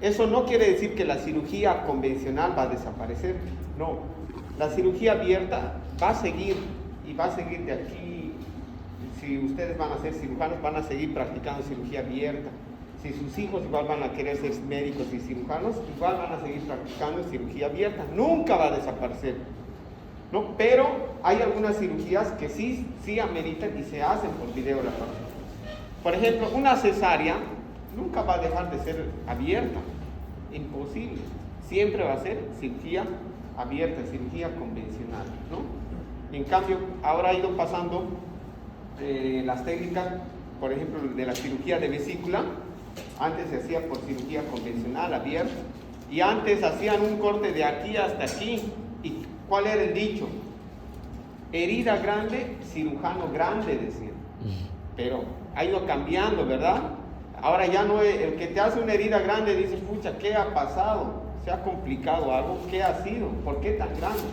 Eso no quiere decir que la cirugía convencional va a desaparecer, no. La cirugía abierta va a seguir y va a seguir de aquí. Si ustedes van a ser cirujanos, van a seguir practicando cirugía abierta. Si sus hijos igual van a querer ser médicos y cirujanos, igual van a seguir practicando cirugía abierta. Nunca va a desaparecer, ¿no? Pero hay algunas cirugías que sí ameritan y se hacen por video laparoscópico. Por ejemplo, una cesárea nunca va a dejar de ser abierta, imposible. Siempre va a ser cirugía abierta, cirugía convencional, ¿no? En cambio, ahora ha ido pasando las técnicas, por ejemplo, de la cirugía de vesícula. Antes se hacía por cirugía convencional, abierta, y antes hacían un corte de aquí hasta aquí. ¿Y cuál era el dicho? Herida grande, cirujano grande, decían. Pero ha ido cambiando, ¿verdad? Ahora ya no es, el que te hace una herida grande dice, pucha, ¿qué ha pasado? ¿Se ha complicado algo? ¿Qué ha sido? ¿Por qué tan grande?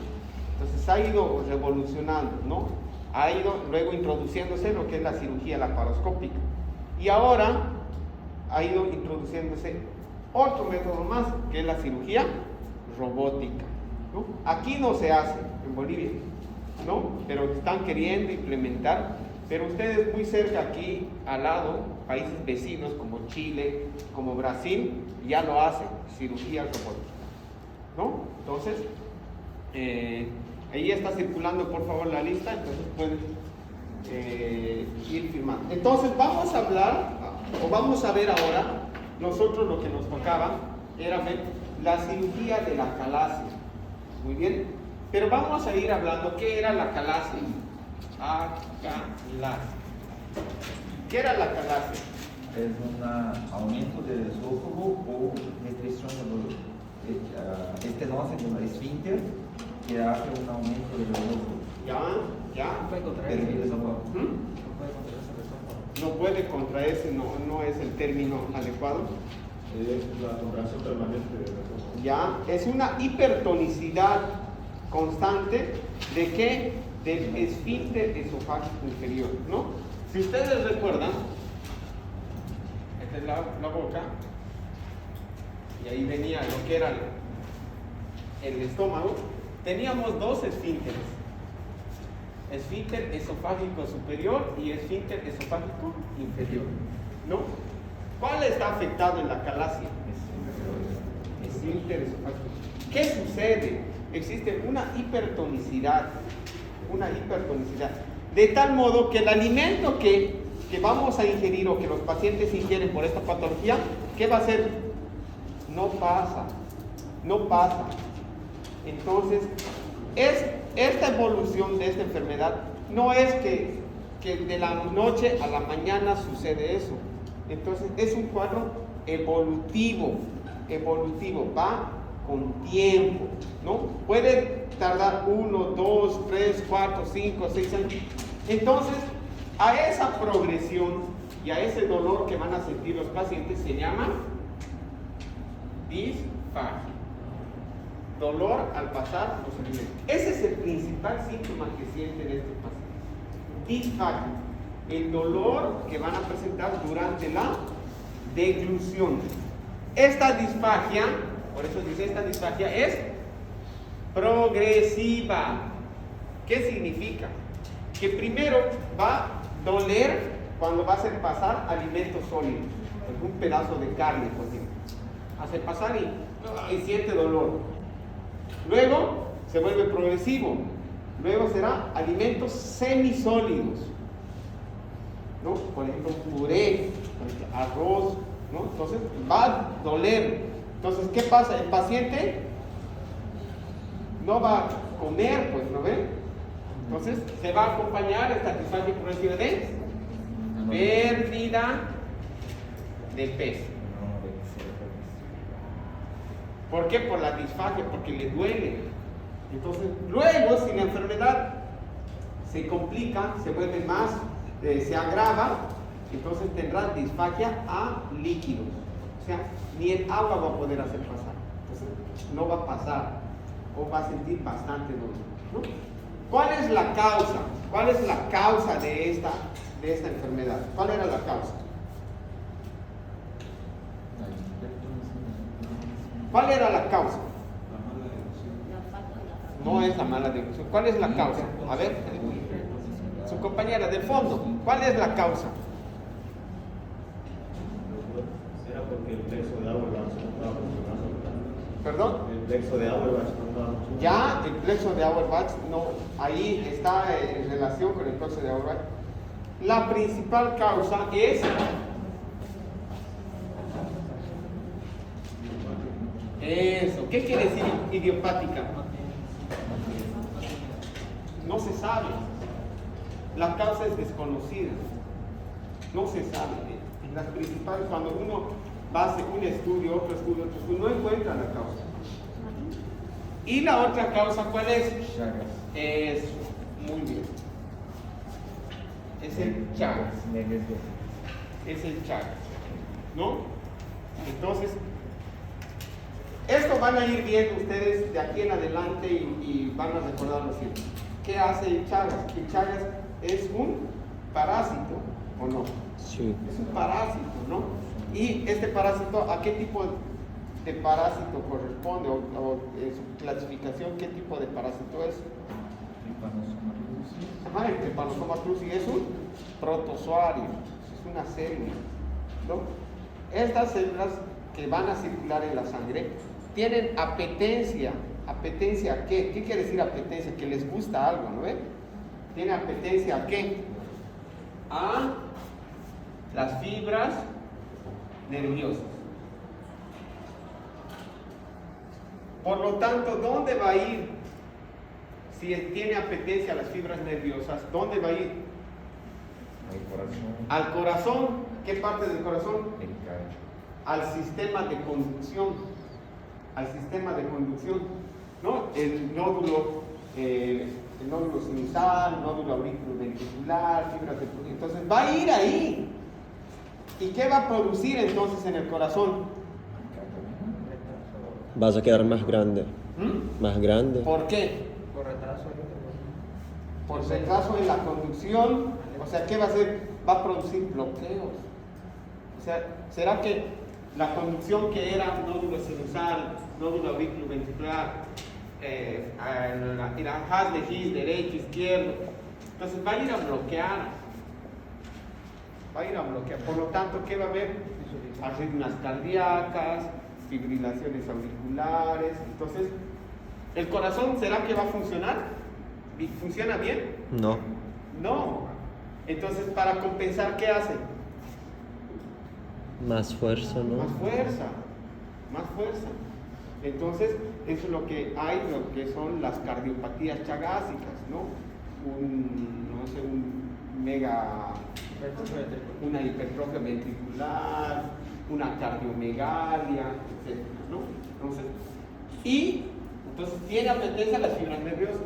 Entonces ha ido revolucionando, ¿no? Ha ido luego introduciéndose lo que es la cirugía laparoscópica. Y ahora ha ido introduciéndose otro método más, que es la cirugía robótica, ¿no? Aquí no se hace, en Bolivia, ¿no? Pero están queriendo implementar. Pero ustedes muy cerca aquí, al lado, países vecinos como Chile, como Brasil, ya lo hacen, cirugía robótica, ¿no? Entonces, ahí está circulando, por favor, la lista, entonces pueden ir firmando. Entonces, vamos a hablar, o vamos a ver ahora, nosotros lo que nos tocaba era ver la cirugía de la calasia. Muy bien, pero vamos a ir hablando qué era la calasia. Acalasia. ¿Qué era la calasia? Es un aumento del esófago o restricción de estenosis del esfínter que hace un aumento del esófago. Ya. No puede contraerse el esófago. No puede contraerse, no es el término adecuado. Es la contracción permanente del esófago. Ya, es una hipertonicidad constante ¿de qué? Del esfínter esofágico inferior, ¿no? Si ustedes recuerdan, esta es la boca, y ahí venía lo que era el estómago. Teníamos dos esfínteres, esfínter esofágico superior y esfínter esofágico inferior, ¿no? ¿Cuál está afectado en la calasia? Esfínter esofágico. ¿Qué sucede? Existe una hipertonicidad, de tal modo que el alimento que vamos a ingerir o que los pacientes ingieren por esta patología, ¿qué va a hacer? No pasa. Entonces, esta evolución de esta enfermedad no es que de la noche a la mañana sucede eso. Entonces, es un cuadro evolutivo, va con tiempo, ¿no? Puede tardar 1, 2, 3, 4, 5, 6 años. Entonces, a esa progresión y a ese dolor que van a sentir los pacientes se llama disfagia. Dolor al pasar los alimentos. Ese es el principal síntoma que sienten estos pacientes. Disfagia. El dolor que van a presentar durante la deglución. Esta disfagia, por eso dice esta disfagia, es progresiva. ¿Qué significa? Que primero va a doler cuando va a hacer pasar alimentos sólidos, un pedazo de carne, por ejemplo. Hace pasar y siente dolor. Luego se vuelve progresivo. Luego será alimentos semisólidos, ¿no? Por ejemplo, puré, por ejemplo, arroz, ¿no? Entonces va a doler. Entonces, ¿qué pasa? El paciente no va a comer, pues, ¿no ven? Entonces, se va a acompañar esta disfagia progresiva de pérdida de peso. ¿Por qué? Por la disfagia, porque le duele. Entonces, luego, si la enfermedad se complica, se vuelve más, se agrava, entonces tendrá disfagia a líquidos. O sea, ni el agua va a poder hacer pasar. Entonces, no va a pasar o va a sentir bastante dolor, ¿no? ¿Cuál es la causa? ¿Cuál es la causa de esta enfermedad? ¿Cuál era la causa? ¿Cuál era la causa? La mala elección. No es la mala deglución. ¿Cuál es la causa? A ver, su compañera del fondo, ¿cuál es la causa? Era porque el plexo de Auerbach no estaba funcionando. ¿Perdón? El plexo de Auerbach no estaba funcionando. Ya el plexo de Auerbach, no, ahí está en relación con el plexo de Auerbach. La principal causa es eso. ¿Qué quiere decir idiopática? No se sabe. La causa es desconocida. No se sabe. Las principales, cuando uno va a hacer un estudio, otro estudio, no encuentra la causa. ¿Y la otra causa cuál es? Chagas. Eso, muy bien. Es el Chagas. Es el Chagas. ¿No? Entonces, esto van a ir viendo ustedes de aquí en adelante y van a recordar lo siguiente. ¿Qué hace el Chagas? El Chagas es un parásito, ¿o no? Sí. Es un parásito, ¿no? Y este parásito, ¿a qué tipo de parásito corresponde? O en su clasificación, ¿qué tipo de parásito es? Ajá, el Trypanosoma cruzi es un protozoario, es una célula, ¿no? Estas células que van a circular en la sangre tienen apetencia. ¿Apetencia a qué? ¿Qué quiere decir apetencia? Que les gusta algo, ¿no ven? ¿Tiene apetencia a qué? A las fibras nerviosas. Por lo tanto, ¿dónde va a ir? Si tiene apetencia a las fibras nerviosas, ¿dónde va a ir? Al corazón. ¿Qué parte del corazón? Al sistema de conducción. Al sistema de conducción, ¿no? El nódulo sinusal, nódulo auriculoventricular, fibras de... Entonces va a ir ahí. ¿Y qué va a producir entonces en el corazón? Vas a quedar más grande. ¿Mm? Más grande. ¿Por qué? Por retraso. Por retraso en la conducción. O sea, ¿qué va a hacer? Va a producir bloqueos. O sea, ¿será que la conducción que era nódulo sinusal, nódulo auriculoventricular, el haz de His, derecho, izquierdo, entonces va a ir a bloquear? Va a ir a bloquear. Por lo tanto, ¿qué va a haber? Arritmias cardíacas, fibrilaciones auriculares. Entonces, ¿el corazón será que va a funcionar? ¿Funciona bien? No. No. Entonces, para compensar, ¿qué hace? Más fuerza, ¿no? Más fuerza. Más fuerza. Entonces, eso es lo que hay, lo que son las cardiopatías chagásicas, ¿no? Una hipertrofia ventricular, una cardiomegalia, etc., ¿no? Entonces tiene apetencia a las fibras nerviosas.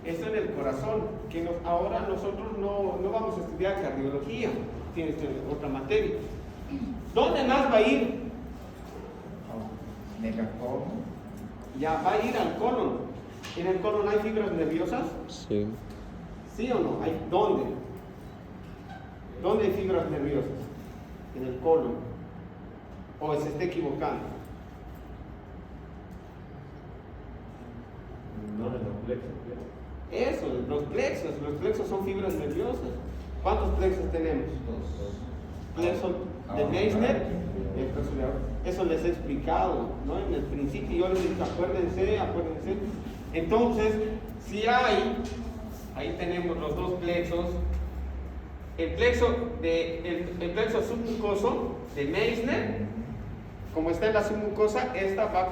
Eso en el corazón, que ahora nosotros no vamos a estudiar cardiología, tiene otra materia. ¿Dónde más va a ir? Megacolon. Ya va a ir al colon. ¿En el colon hay fibras nerviosas? Sí. ¿Sí o no? ¿Dónde? ¿Dónde hay fibras nerviosas? En el colon. ¿O se está equivocando? No, en los plexos. Eso, los plexos son fibras nerviosas. ¿Cuántos plexos tenemos? Plexo de Meissner, el plexo de Auerbach. Eso les he explicado, ¿no? En el principio yo les dije, acuérdense. Entonces, si ahí tenemos los dos plexos. El plexo submucoso de Meissner, como está en la submucosa, esta va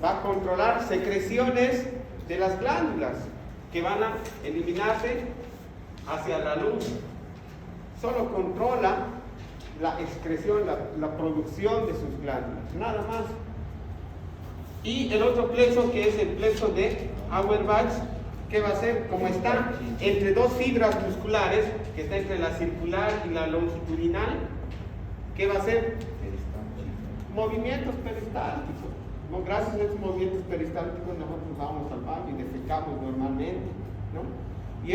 a controlar secreciones de las glándulas que van a eliminarse hacia la luz. Solo controla la excreción, la producción de sus glándulas, nada más. Y el otro plexo, que es el plexo de Auerbach, ¿qué va a hacer? Como está entre dos fibras musculares, que está entre la circular y la longitudinal, ¿qué va a hacer? Movimientos peristálticos. ¿No? Gracias a estos movimientos peristálticos nosotros vamos al baño y defecamos normalmente, ¿no? Y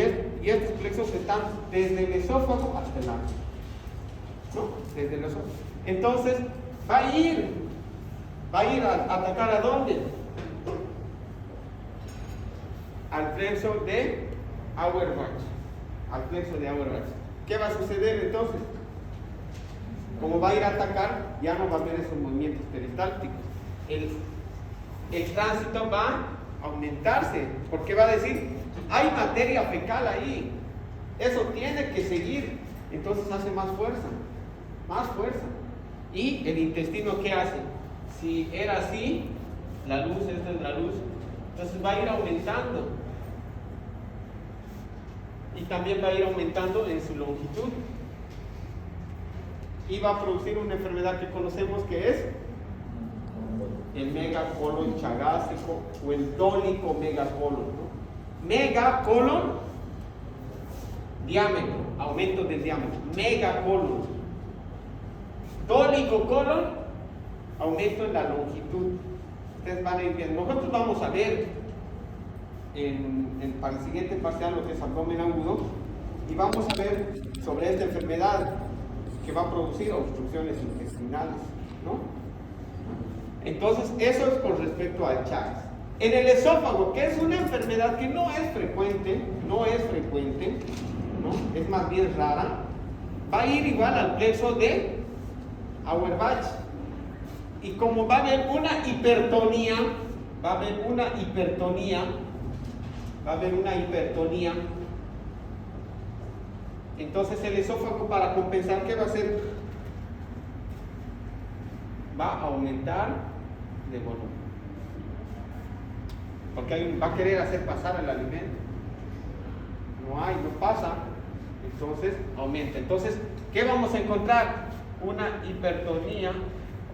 estos plexos están desde el esófago hasta el ano, ¿no? Desde el esófago. Entonces va a ir ¿Va a ir a atacar a dónde? Al plexo de Auerbach. Al plexo de Auerbach. ¿Qué va a suceder entonces? Como va a ir a atacar, ya no va a haber esos movimientos peristálticos. El tránsito va a aumentarse, porque va a decir, hay materia fecal ahí, eso tiene que seguir, entonces hace más fuerza. ¿Y el intestino qué hace? Si era así, la luz, esta es la luz, entonces va a ir aumentando. Y también va a ir aumentando en su longitud. Y va a producir una enfermedad que conocemos que es el megacolon chagásico o el dólico megacolon, ¿no? Megacolon, diámetro, aumento del diámetro, megacolon. Dólico colon, aumento en la longitud. Ustedes van a ir viendo. Nosotros vamos a ver para el siguiente parcial lo que es abdomen agudo y vamos a ver sobre esta enfermedad que va a producir obstrucciones intestinales, ¿no? Entonces, eso es con respecto al Chagas. En el esófago, que es una enfermedad que no es frecuente, ¿no? Es más bien rara, va a ir igual al plexo de Auerbach. Y como va a haber una hipertonía, entonces el esófago, para compensar, ¿qué va a hacer? Va a aumentar de volumen, porque va a querer hacer pasar el alimento, no pasa, entonces aumenta. Entonces, ¿qué vamos a encontrar? Una hipertonía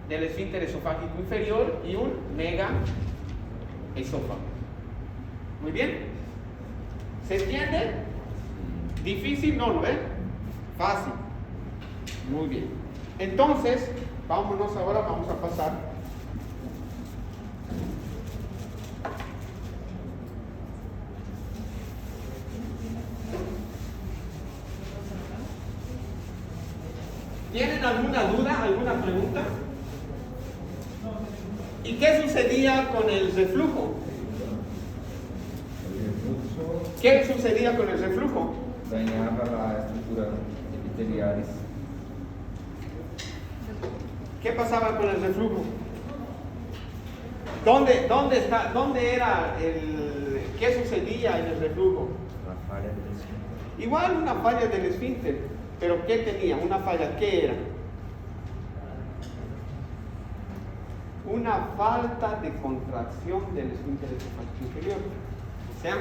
del esfínter esofágico inferior y un mega esófago. Muy bien, ¿se entiende? ¿Difícil? No, ¿lo ven? Fácil. Muy bien. Entonces, vamos a pasar ¿Tienen alguna duda, alguna pregunta? ¿Y qué sucedía con el reflujo? ¿Qué sucedía con el reflujo? Dañaba la estructura epitelialis. ¿Qué pasaba con el reflujo? ¿Dónde era qué sucedía en el reflujo? La falla del esfínter. Igual una falla del esfínter, pero ¿qué tenía? Una falla, ¿qué era? Una falta de contracción del esfínter esofágico inferior. O sea,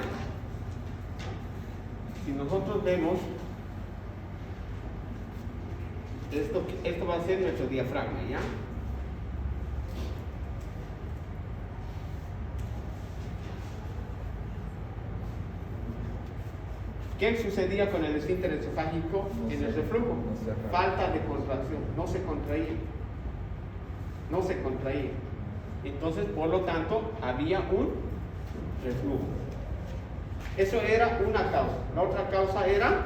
si nosotros vemos esto va a ser nuestro diafragma, ¿ya? ¿Qué sucedía con el esfínter esofágico en el reflujo? Falta de contracción, no se contraía. Entonces, por lo tanto, había un reflujo. Eso era una causa. La otra causa era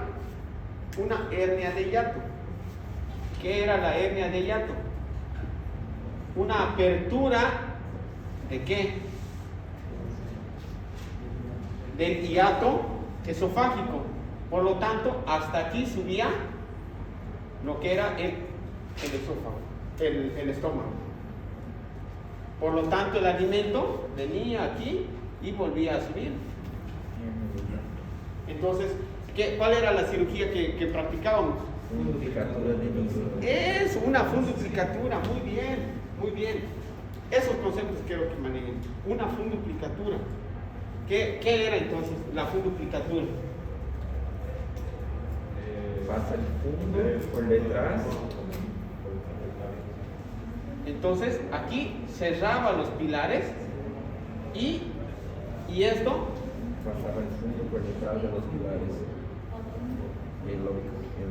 una hernia de hiato. ¿Qué era la hernia de hiato? Una apertura ¿de qué? Del hiato esofágico. Por lo tanto, hasta aquí subía lo que era el esófago, el estómago. Por lo tanto, el alimento venía aquí y volvía a subir. Entonces, ¿cuál era la cirugía que practicábamos? Funduplicatura de inicio. Es una funduplicatura, muy bien. Esos conceptos quiero que manejen. Una funduplicatura. ¿Qué era entonces la funduplicatura? Pasa el fundo por detrás. Entonces, aquí cerraba los pilares y esto Pasaba el fundo por detrás de los pilares.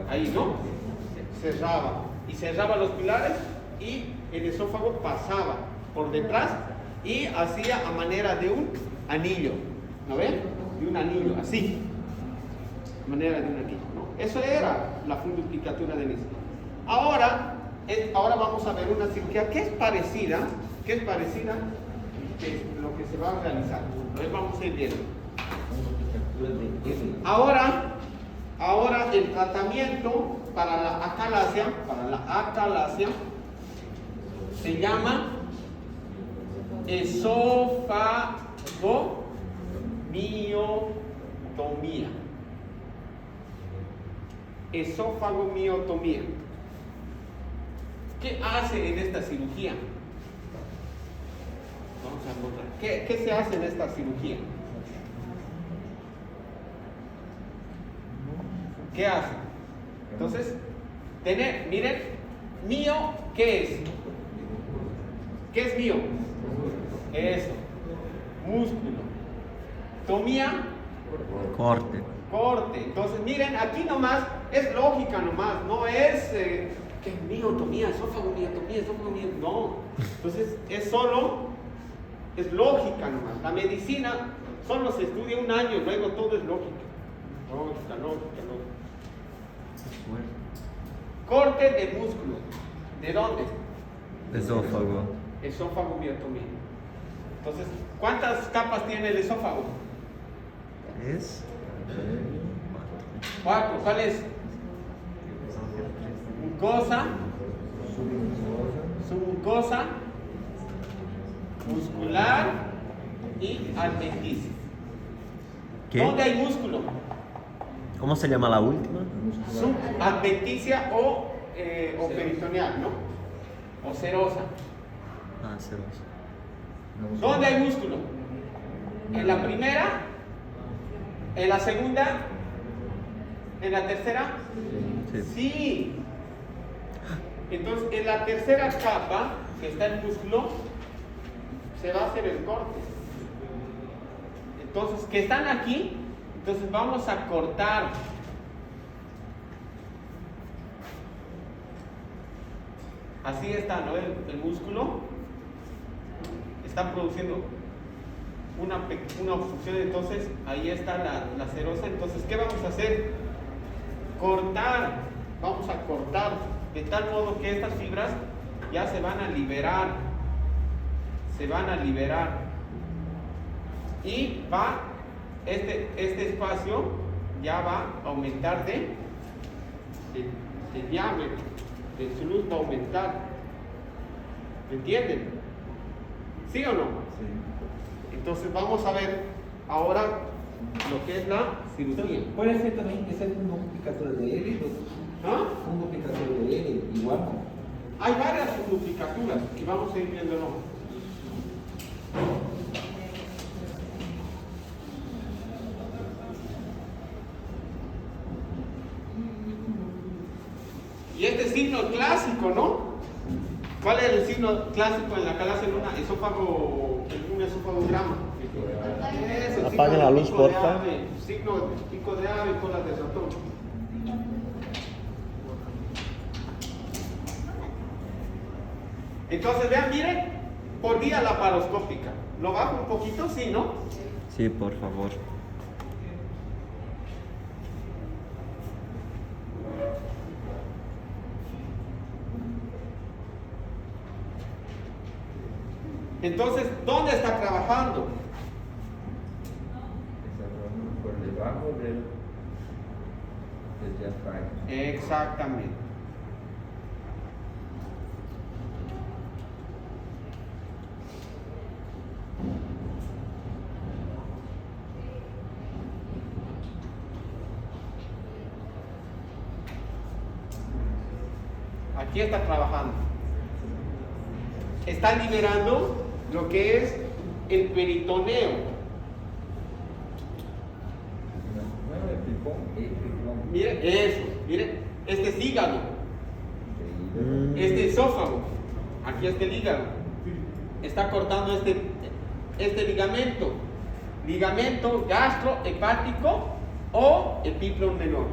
ahí, ¿no? Cerraba los pilares y el esófago pasaba por detrás y hacía a manera de un anillo, ¿no ven? De un anillo, así, a manera de un anillo, ¿no? Eso era la funduplicatura de Nissen. Ahora vamos a ver una cirugía que es parecida que es parecida que es lo que se va a realizar. Entonces vamos a ir viendo. Ahora el tratamiento para la acalasia se llama esofagomiotomía. Esofagomiotomía. ¿Qué hace en esta cirugía? Vamos a encontrar. ¿Qué se hace en esta cirugía? ¿Qué hace? Entonces, miren, mío, ¿qué es? ¿Qué es mío? Eso, músculo. Tomía, Corte. corte. Entonces, miren, aquí nomás es lógica nomás, no es que miotomía, esofagomiotomía, no. Entonces, es lógica nomás. La medicina solo se estudia un año, luego todo es lógica. Lógica. Corte de músculo. ¿De dónde? Esófago. Esofagomiotomía. Entonces, ¿cuántas capas tiene el esófago? Es 4. ¿Cuál es? Mucosa, submucosa, muscular y adventicia. ¿Qué? ¿Dónde hay músculo? ¿Cómo se llama la última? Subadventicia o peritoneal, ¿no? O serosa. Ah, serosa. ¿Dónde hay músculo? ¿En la primera? ¿En la segunda? ¿En la tercera? Sí. Sí. Entonces, en la tercera capa, que está el músculo, se va a hacer el corte. Entonces, que están aquí, entonces vamos a cortar. Así está, ¿no? El músculo está produciendo una obstrucción, entonces ahí está la serosa. Entonces, ¿qué vamos a hacer? Cortar. Vamos a cortar de tal modo que estas fibras ya se van a liberar. Y va, este espacio ya va a aumentar de diámetro, su luz va a aumentar. ¿Me entienden? ¿Sí o no? Sí. Entonces vamos a ver ahora lo que es la cirugía. Puede ser también que sea un duplicador de L, ¿Ah? un duplicador de L, igual no. Hay varias duplicaturas y vamos a ir viéndolo. Y este signo clásico, ¿no? ¿Cuál es el signo clásico en la acalasia luna? Un esofagograma. Eso, Apaga la luz, porfa. Signo pico de ave, cola de ratón. Entonces, vean, miren, por vía laparoscópica. ¿Lo bajo un poquito? Sí, ¿no? Sí, por favor. Entonces, ¿dónde está trabajando? Está trabajando por debajo del diafragma. Exactamente. Aquí está trabajando. Está liberando lo que es el peritoneo. Bueno, el pulmón. Miren eso, miren, este es hígado, este esófago, aquí está el hígado. Está cortando este ligamento gastrohepático o epíplon menor.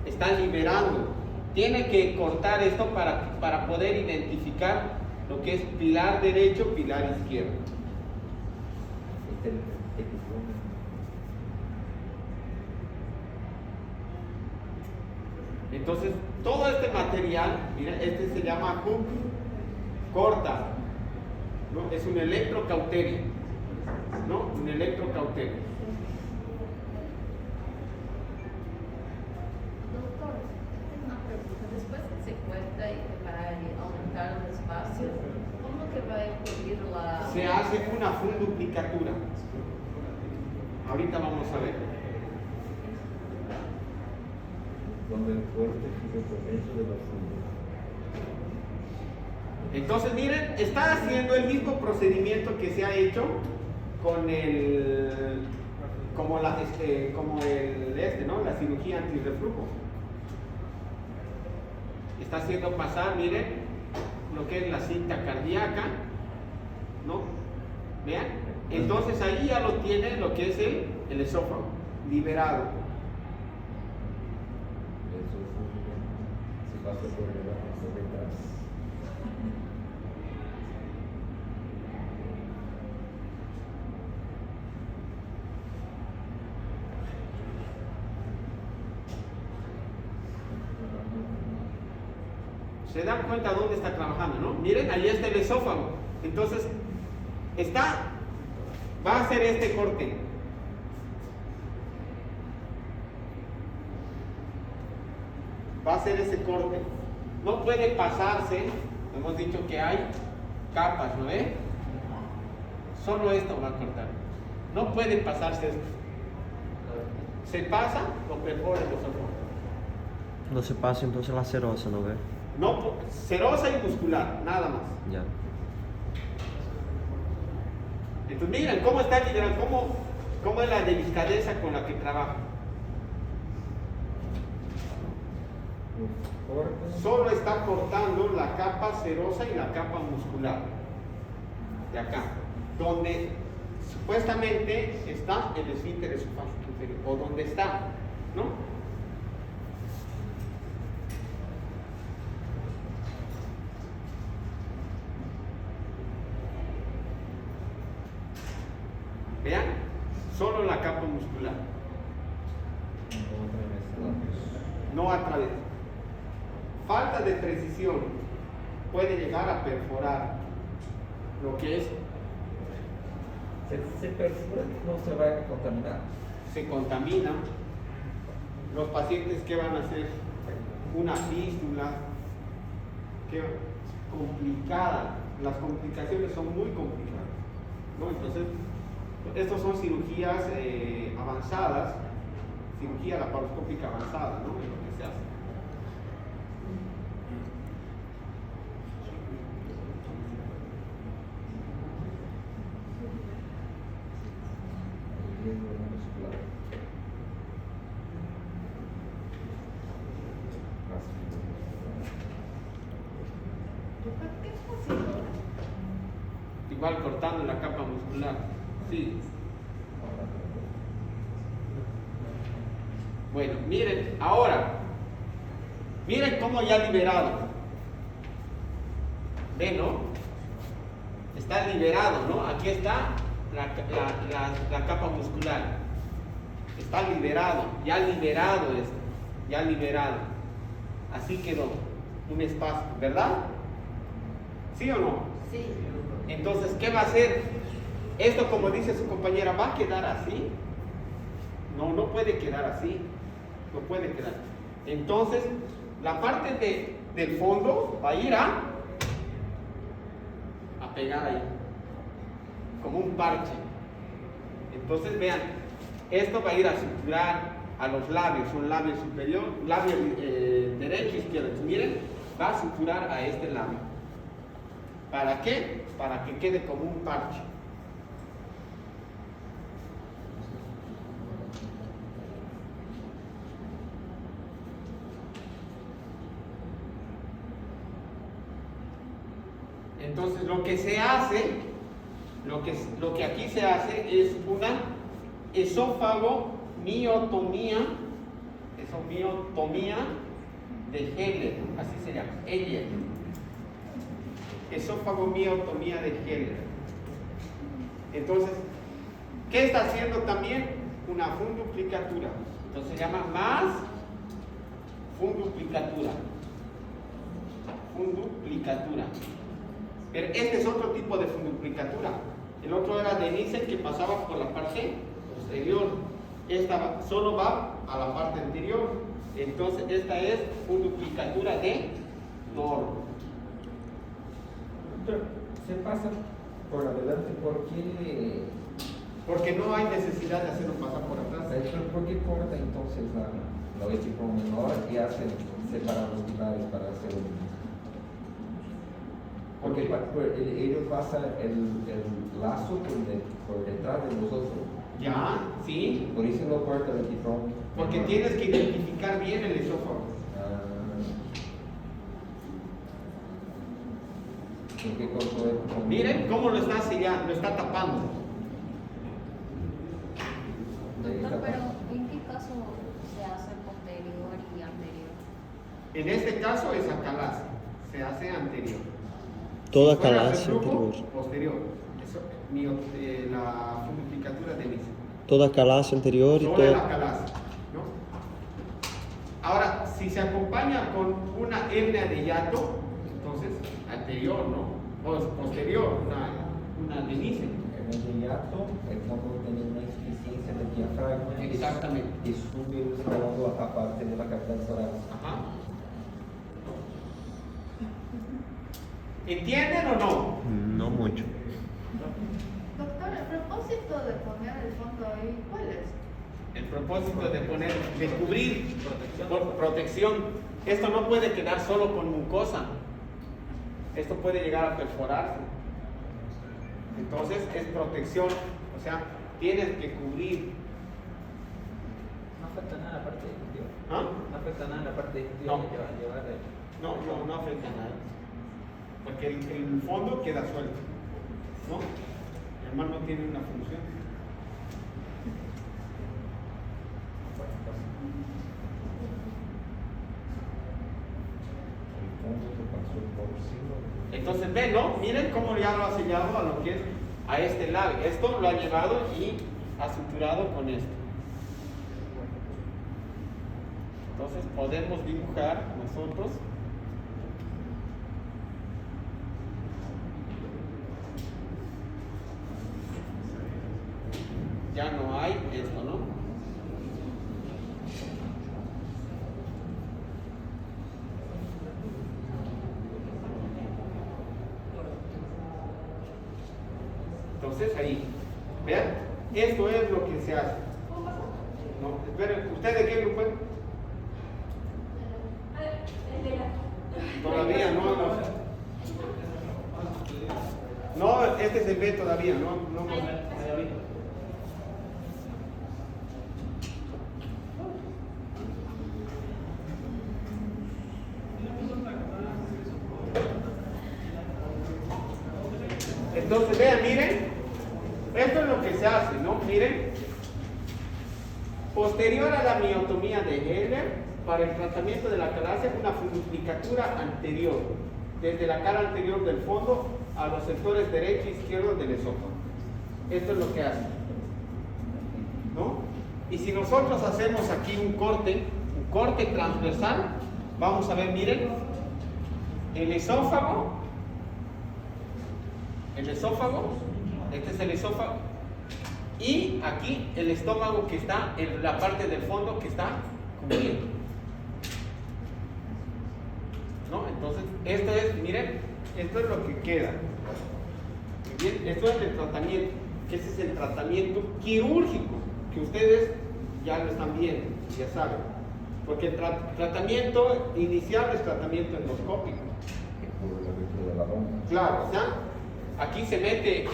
Está liberando. Tiene que cortar esto para poder identificar lo que es pilar derecho, pilar izquierdo. Este es el epíplon. Entonces, todo este material, mira, este se llama hook corta, ¿no? Es un electrocauterio, ¿no? Un electrocauterio. Doutor, tenho uma pergunta. Depois que se corta e vai aumentar o espaço, como que vai ocorrer lá? Se hace una funduplicatura. Ahorita vamos a ver. Cuando el corte fica por dentro de la funda. Entonces, miren, está haciendo el mismo procedimiento que se ha hecho con el, como el ¿no? La cirugía antirreflujo. Está haciendo pasar, miren, lo que es la cinta cardíaca, ¿no? Vean. Entonces ahí ya lo tiene lo que es el esófago, liberado. Eso se pasa por detrás. Se dan cuenta dónde está trabajando, ¿no? Miren, ahí está el esófago. Entonces, va a hacer este corte. Va a hacer ese corte. No puede pasarse, hemos dicho que hay capas, ¿no ve? Solo esto va a cortar. No puede pasarse esto. Se pasa, lo perfora el esófago. No se pasa entonces la serosa, ¿no ve? No, serosa y muscular, nada más. Ya. Entonces miren cómo está liberando, cómo es la delicadeza con la que trabaja. Solo está cortando la capa serosa y la capa muscular. De acá. Donde supuestamente está el esfínter esofágico inferior. O donde está, ¿no? Vean, solo la capa muscular. No atraviesa. Falta de precisión puede llegar a perforar lo que es. Se perfora, no se va a contaminar. Se contamina. Los pacientes que van a hacer una fístula, que complicada. Las complicaciones son muy complicadas, ¿no? Entonces, estos son cirugías avanzadas, cirugía laparoscópica avanzada, ¿no? Es lo que se hace. Igual cortando la capa muscular. Sí. Bueno, miren, ahora, miren cómo ya liberado. ¿Ven, no? Está liberado, ¿no? Aquí está la capa muscular. Está liberado, ya liberado esto, ya liberado. Así quedó un espacio, ¿verdad? ¿Sí o no? Sí. Entonces, ¿qué va a hacer? Esto, como dice su compañera, ¿va a quedar así? No, no puede quedar así. No puede quedar. Entonces, la parte del fondo va a ir a pegar ahí, como un parche. Entonces, vean, esto va a ir a suturar a los labios, un labio superior, labio derecho, izquierdo. Miren, va a suturar a este labio. ¿Para qué? Para que quede como un parche. Entonces lo que se hace, lo que aquí se hace es una esofagomiotomía de Heller, así se llama, Heller. Esofagomiotomía de Heller. Entonces, ¿qué está haciendo también? Una funduplicatura. Entonces se llama más funduplicatura. Funduplicatura. Pero este es otro tipo de funduplicatura. El otro era de Nissen que pasaba por la parte posterior. Esta solo va a la parte anterior. Entonces esta es funduplicatura de Nor. Se pasa por adelante porque no hay necesidad de hacerlo pasar por atrás. porque corta entonces la equipo menor y hace separar los pilares para hacer un... Porque ellos pasan el lazo por detrás de nosotros. Ya, sí. Por eso lo corta el equipo. Porque tienes que identificar bien el esófago. Porque cortó el... Miren cómo lo está sellando, lo está tapando. Doctor, pero ¿en qué caso se hace posterior y anterior? En este caso es acalase, se hace anterior. Toda Si fuera acalase reflujo, anterior. Posterior. Eso, la fundificatura de Nissen. Toda acalase anterior y Solo toda... el acalase, ¿no? Ahora, si se acompaña con una hernia de hiato, entonces anterior, ¿no? O posterior, una de Nissen. El inmediato es cuando tiene una insuficiencia del diafragma. Exactamente. Y sube buscando a parte de la cavidad torácica. Ajá. ¿Entienden o no? No mucho. Doctor, el propósito de poner el fondo ahí, ¿cuál es? El propósito de cubrir por protección. Esto no puede quedar solo con mucosa. Esto puede llegar a perforarse. Entonces es protección, o sea, tienes que cubrir. No afecta nada la parte ejecutiva. ¿Ah? No afecta nada la parte ejecutiva. No. No afecta nada. Porque el fondo queda suelto, ¿no? Además no tiene una función. Entonces ven, ¿no? Miren cómo ya lo ha sellado a lo que es a este lado. Esto lo ha llevado y ha suturado con esto. Entonces podemos dibujar nosotros. Ya no hay esto, ¿no? Entonces ahí, vean, esto es lo que se hace. No, esperen, ¿usted de qué grupo es? Todavía no, este es el B todavía, no. Entonces vean, miren, esto es lo que se hace, ¿no? Miren, posterior a la miotomía de Heller, para el tratamiento de la acalasia, una funduplicatura anterior, desde la cara anterior del fondo a los sectores derecho e izquierdo del esófago. Esto es lo que hace, ¿no? Y si nosotros hacemos aquí un corte transversal, vamos a ver, miren, el esófago, este es el esófago, y aquí el estómago que está en la parte del fondo que está cubriendo, ¿no? Entonces, esto es, miren, esto es lo que queda. Muy bien, esto es el tratamiento, que ese es el tratamiento quirúrgico, que ustedes ya lo están viendo, ya saben. Porque el tratamiento inicial es tratamiento endoscópico. Claro, o sea, aquí se mete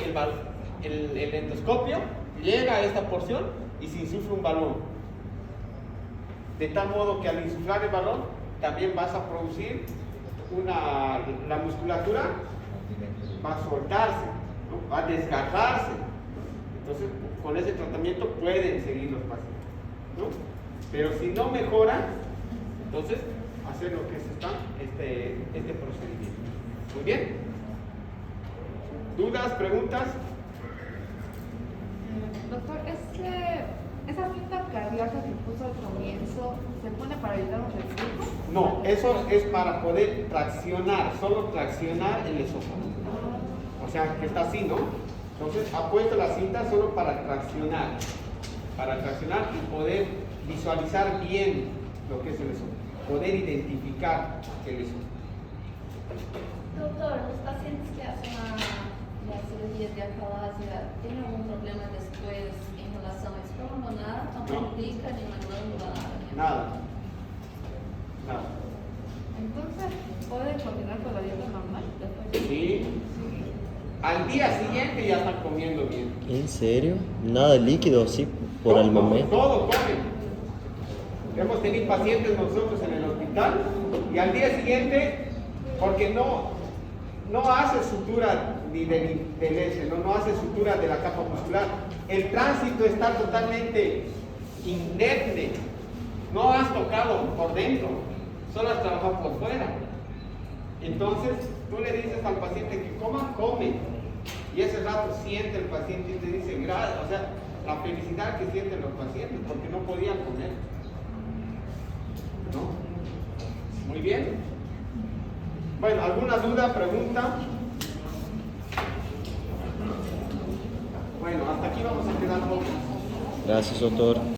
el endoscopio, llega a esta porción y se insufla un balón. De tal modo que al insuflar el balón también vas a producir la musculatura va a soltarse, ¿no? Va a desgarrarse. Entonces, con ese tratamiento pueden seguir los pacientes, ¿no? Pero si no mejora, entonces hacer lo que es este procedimiento. Muy bien. ¿Dudas, preguntas? Doctor, esa cinta cardíaca que puso al comienzo, ¿se pone para evitar un reflujo? No, eso es para poder traccionar, solo traccionar el esófago. O sea, que está así, ¿no? Entonces ha puesto la cinta solo para traccionar y poder visualizar bien lo que es el esófago, poder identificar el esófago. Doctor, los pacientes que hacen la cirugía de acalasia, ¿tienen algún problema después en relación a estómago? Nada, no complica ni la glándula, nada. Nada. Entonces, ¿puede continuar con la dieta normal después? Sí. Al día siguiente ya están comiendo bien. ¿En serio? Nada líquido así por el momento. Todo comen. Hemos tenido pacientes nosotros en el hospital y al día siguiente, porque no hace sutura ni del S, no hace sutura de la capa muscular. El tránsito está totalmente inerte. No has tocado por dentro, solo has trabajado por fuera. Entonces, tú le dices al paciente que coma, come. Y ese rato siente el paciente y te dice, gracias, o sea, la felicidad que sienten los pacientes porque no podían comer. ¿No? Muy bien. Bueno, ¿alguna duda, pregunta? Bueno, hasta aquí vamos a quedar. Gracias, doctor.